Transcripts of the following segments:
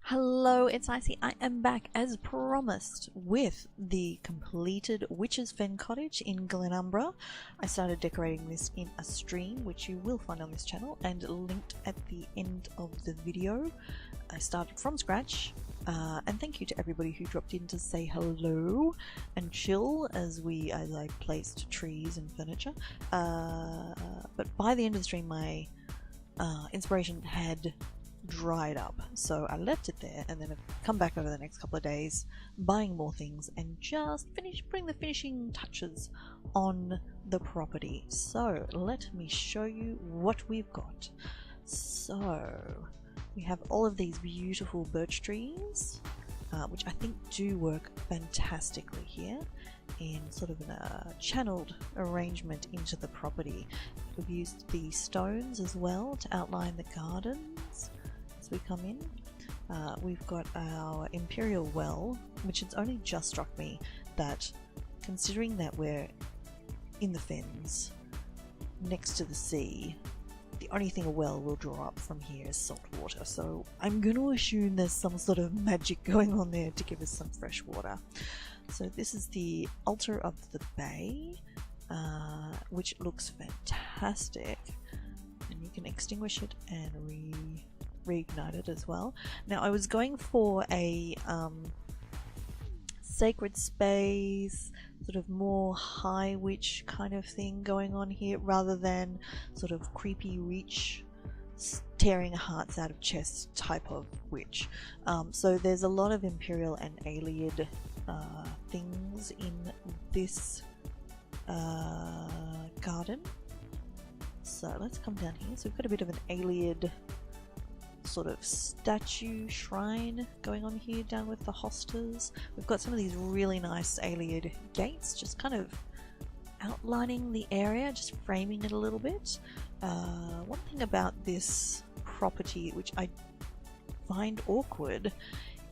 Hello, it's Icy. I am back as promised with the completed Witch's Fen Cottage in Glenumbra. I started decorating this in a stream, which you will find on this channel and linked at the end of the video. I started from scratch, and thank you to everybody who dropped in to say hello and chill as I placed trees and furniture. But by the end of the stream, my inspiration had dried up, so I left it there and then I've come back over the next couple of days buying more things and just putting the finishing touches on the property. So let me show you what we've got. So we have all of these beautiful birch trees, which I think do work fantastically here in sort of a channeled arrangement into the property. We've used the stones as well to outline the gardens we come in. We've got our Imperial Well, which it's only just struck me that, considering that we're in the fens next to the sea, the only thing a well will draw up from here is salt water, so I'm going to assume there's some sort of magic going on there to give us some fresh water. So this is the Altar of the Bay, which looks fantastic, and you can extinguish it and reignite it as well. Now I was going for a sacred space, sort of more high witch kind of thing going on here, rather than sort of creepy witch tearing hearts out of chests type of witch. So there's a lot of Imperial and Ayleid things in this garden. So let's come down here. So we've got a bit of an Ayleid sort of statue shrine going on here down with the hostas. We've got some of these really nice Ayleid gates, just kind of outlining the area, just framing it a little bit. One thing about this property which I find awkward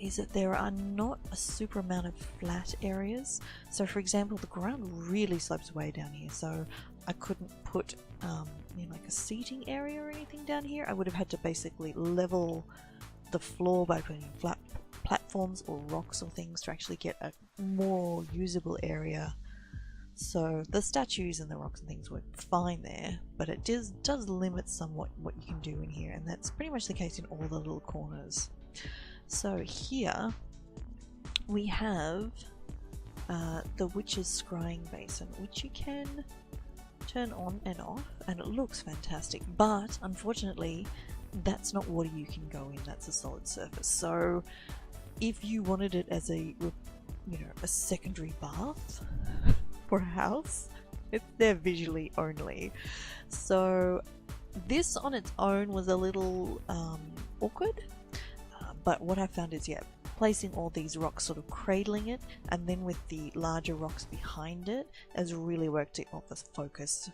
is that there are not a super amount of flat areas. So for example, the ground really slopes way down here, so I couldn't put like a seating area or anything down here. I would have had to basically level the floor by putting flat platforms or rocks or things to actually get a more usable area. So the statues and the rocks and things work fine there, but it does limit somewhat what you can do in here, and that's pretty much the case in all the little corners. So here we have the Witch's Scrying Basin, which you can turn on and off, and it looks fantastic, but unfortunately that's not water you can go in, that's a solid surface. So if you wanted it as a secondary bath for a house, it's there visually only. So this on its own was a little awkward, but what I found is, placing all these rocks, sort of cradling it, and then with the larger rocks behind it, has really worked to offer focus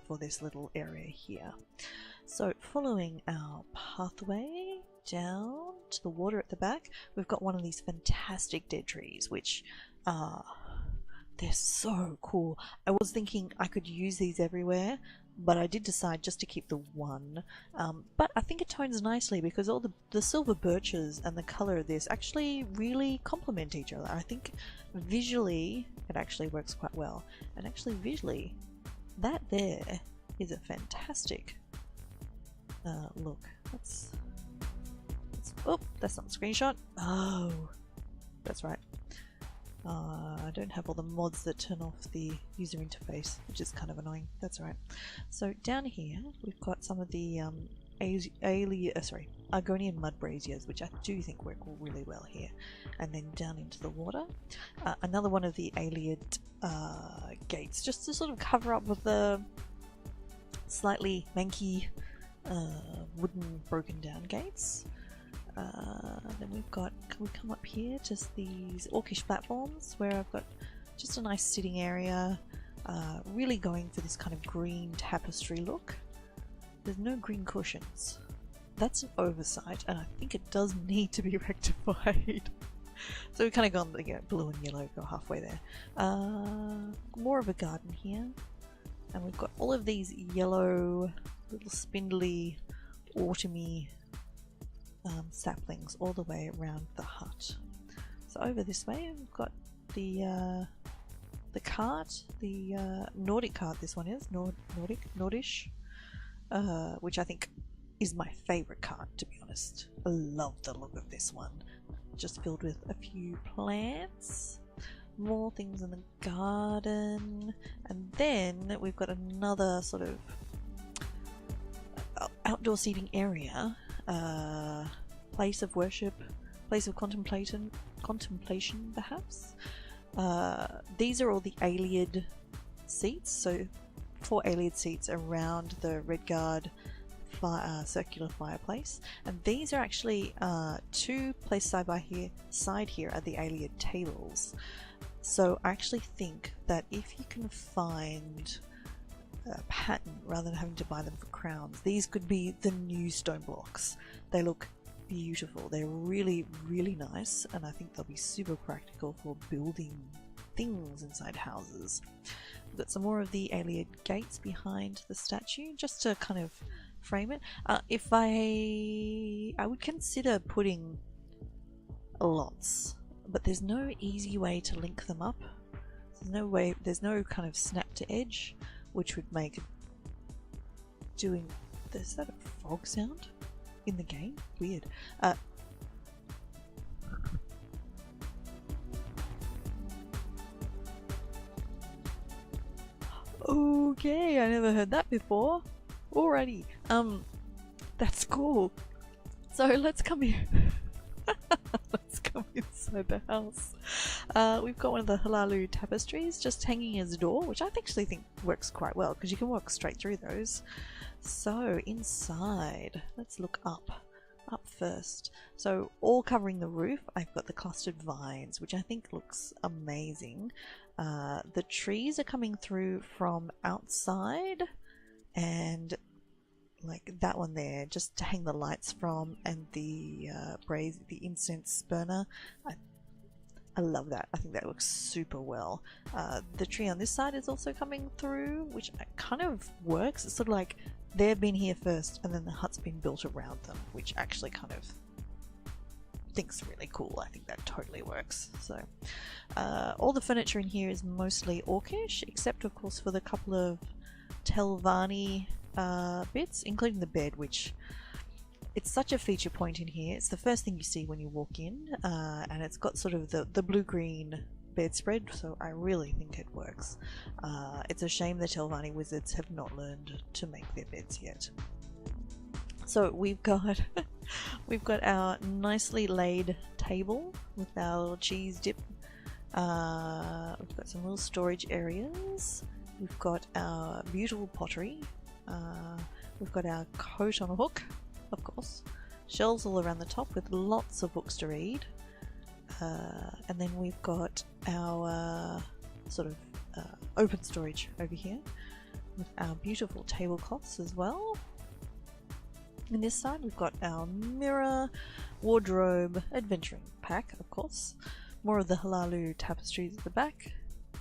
for this little area here. So following our pathway down to the water at the back, we've got one of these fantastic dead trees, which they're so cool. I was thinking I could use these everywhere, but I did decide just to keep the one. But I think it tones nicely because all the silver birches and the color of this actually really complement each other. I think visually it actually works quite well. And actually visually, that there is a fantastic look. Oh, that's not a screenshot. Oh, that's right. I don't have all the mods that turn off the user interface, which is kind of annoying. That's right. So down here we've got some of the Argonian mud braziers, which I do think work really well here. And then down into the water, another one of the Ayleid gates, just to sort of cover up with the slightly manky wooden broken down gates. Then we come up here to these orcish platforms where I've got just a nice sitting area, really going for this kind of green tapestry look. There's no green cushions. That's an oversight, and I think it does need to be rectified. So we've kind of gone blue and yellow, go halfway there. More of a garden here, and we've got all of these yellow little spindly autumny saplings all the way around the hut. So over this way we've got the cart, the Nordic cart. This one is Nordish, which I think is my favourite cart, to be honest. I love the look of this one. Just filled with a few plants, more things in the garden, and then we've got another sort of outdoor seating area, place of worship, place of contemplation perhaps. These are all the Ayleid seats, so 4 Ayleid seats around the Redguard circular fireplace, and these are actually 2 placed side here are the Ayleid tables. So I actually think that if you can find a pattern rather than having to buy them for crowns, these could be the new stone blocks. They look beautiful. They're really, really nice, and I think they'll be super practical for building things inside houses. We've got some more of the Ayleid gates behind the statue, just to kind of frame it. If I would consider putting lots, but there's no easy way to link them up. There's no kind of snap to edge, which would make doing. Is that a frog sound in the game? Weird. Okay, I never heard that before. Alrighty, that's cool. So let's come here. Let's come inside the house. We've got one of the Halalu tapestries just hanging as a door, which I actually think works quite well because you can walk straight through those. So inside, let's look up first. So all covering the roof, I've got the clustered vines, which I think looks amazing. The trees are coming through from outside, and like that one there, just to hang the lights from, and the the incense burner. I love that. I think that looks super well. The tree on this side is also coming through, which kind of works. It's sort of like they've been here first and then the hut's been built around them, which actually kind of think's really cool. I think that totally works. So all the furniture in here is mostly orcish, except of course for the couple of Telvanni bits, including the bed, which it's such a feature point in here. It's the first thing you see when you walk in, and it's got sort of the blue-green bedspread, so I really think it works. It's a shame the Telvanni wizards have not learned to make their beds yet. So we've got we've got our nicely laid table with our cheese dip. We've got some little storage areas. We've got our beautiful pottery. We've got our coat on a hook, of course. Shelves all around the top with lots of books to read. And then we've got our sort of open storage over here with our beautiful tablecloths as well. On this side we've got our mirror, wardrobe, adventuring pack, of course. More of the Halalu tapestries at the back.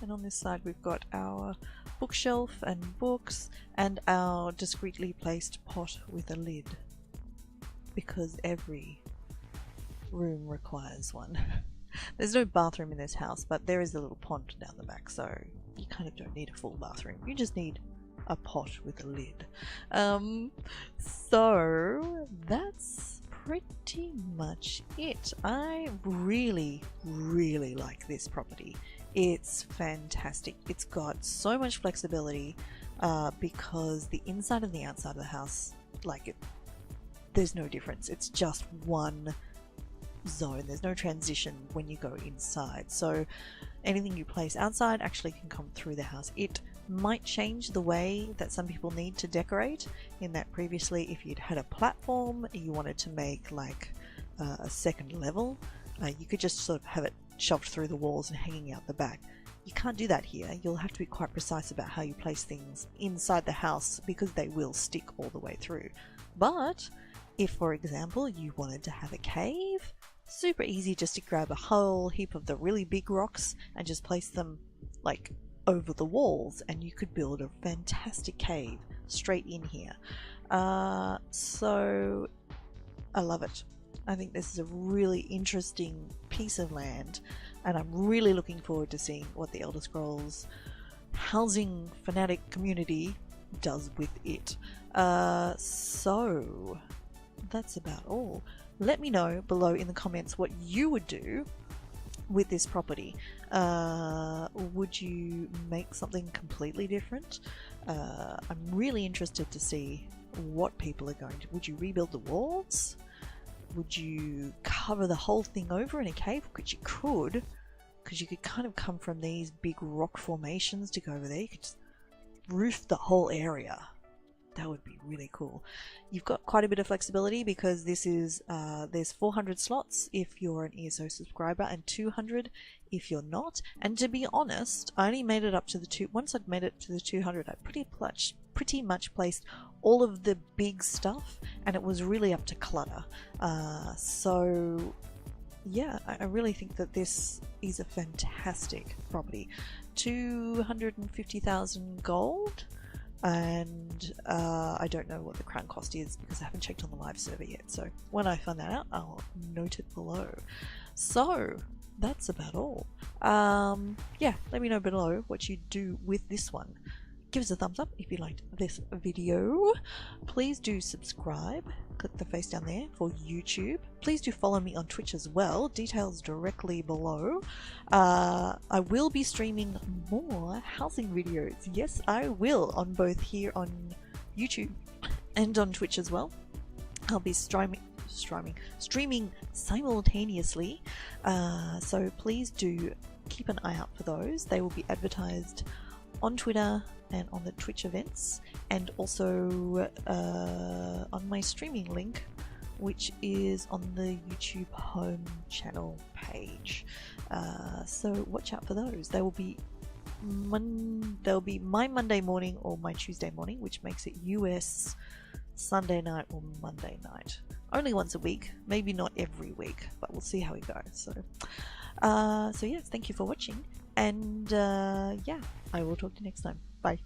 And on this side we've got our bookshelf and books, and our discreetly placed pot with a lid, because every room requires one. There's no bathroom in this house, but there is a little pond down the back, so you kind of don't need a full bathroom. You just need a pot with a lid. So that's pretty much it. I really, really like this property. It's fantastic. It's got so much flexibility because the inside and the outside of the house, there's no difference. It's just one zone. There's no transition when you go inside. So anything you place outside actually can come through the house. It might change the way that some people need to decorate, in that previously if you'd had a platform you wanted to make like a second level, you could just sort of have it shoved through the walls and hanging out the back. You can't do that here. You'll have to be quite precise about how you place things inside the house because they will stick all the way through. But if, for example, you wanted to have a cave, super easy just to grab a whole heap of the really big rocks and just place them like over the walls, and you could build a fantastic cave straight in here. So I love it. I think this is a really interesting piece of land, and I'm really looking forward to seeing what the Elder Scrolls housing fanatic community does with it. So that's about all. Let me know below in the comments what you would do with this property. Would you make something completely different? I'm really interested to see what people are going to. Would you rebuild the walls? Would you cover the whole thing over in a cave? Which you could, because you could kind of come from these big rock formations to go over there. You could just roof the whole area. That would be really cool. You've got quite a bit of flexibility because this is there's 400 slots if you're an ESO subscriber and 200 if you're not. And to be honest, I only made it up to the once I'd made it to the 200, I pretty much placed all of the big stuff, and it was really up to clutter. So yeah, I really think that this is a fantastic property. 250,000 gold. And I don't know what the crown cost is because I haven't checked on the live server yet, so when I find that out I'll note it below. So that's about all. Yeah, let me know below what you do with this one. Give us a thumbs up if you liked this video. Please do subscribe. Click the face down there for YouTube. Please do follow me on Twitch as well. Details directly below. I will be streaming more housing videos. Yes, I will, on both here on YouTube and on Twitch as well. I'll be streaming simultaneously. So please do keep an eye out for those. They will be advertised on Twitter and on the Twitch events, and also on my streaming link, which is on the YouTube home channel page. So watch out for those. They will be they'll be my Monday morning or my Tuesday morning, which makes it US Sunday night or Monday night. Only once a week, maybe not every week, but we'll see how it goes. So yes, thank you for watching, and yeah, I will talk to you next time. Bye.